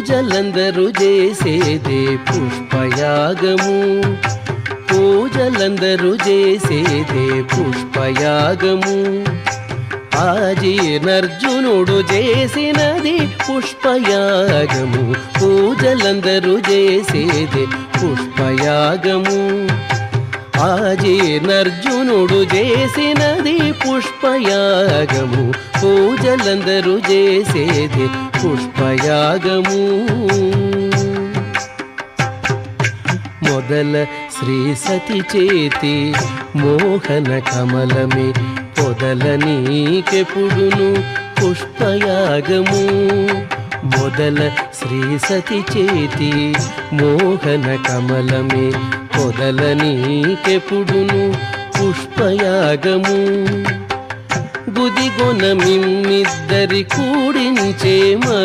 పూజలందరూ చేసేదే పుష్పయాగము, పూజలందరూ చేసేదే పుష్పయాగము. ఆజీర్ణర్జునుడు చేసినది పుష్పయాగము, పూజలందరూ చేసేదే పుష్పయాగము. ఆజీర్ణర్జునుడు చేసినది పుష్పయాగము, పూజలందరూ చేసేది పుష్పయాగము. మొదల శ్రీ సతి చేతి మోహన కమలమే పొదల నీకెపుడును పుష్పయాగము. మొదల శ్రీ సతి చేతి మోహన కమలమే పొదల నీకెపుడును పుష్పయాగము. గుదిగొన మిమ్మిద్దరి కూడించే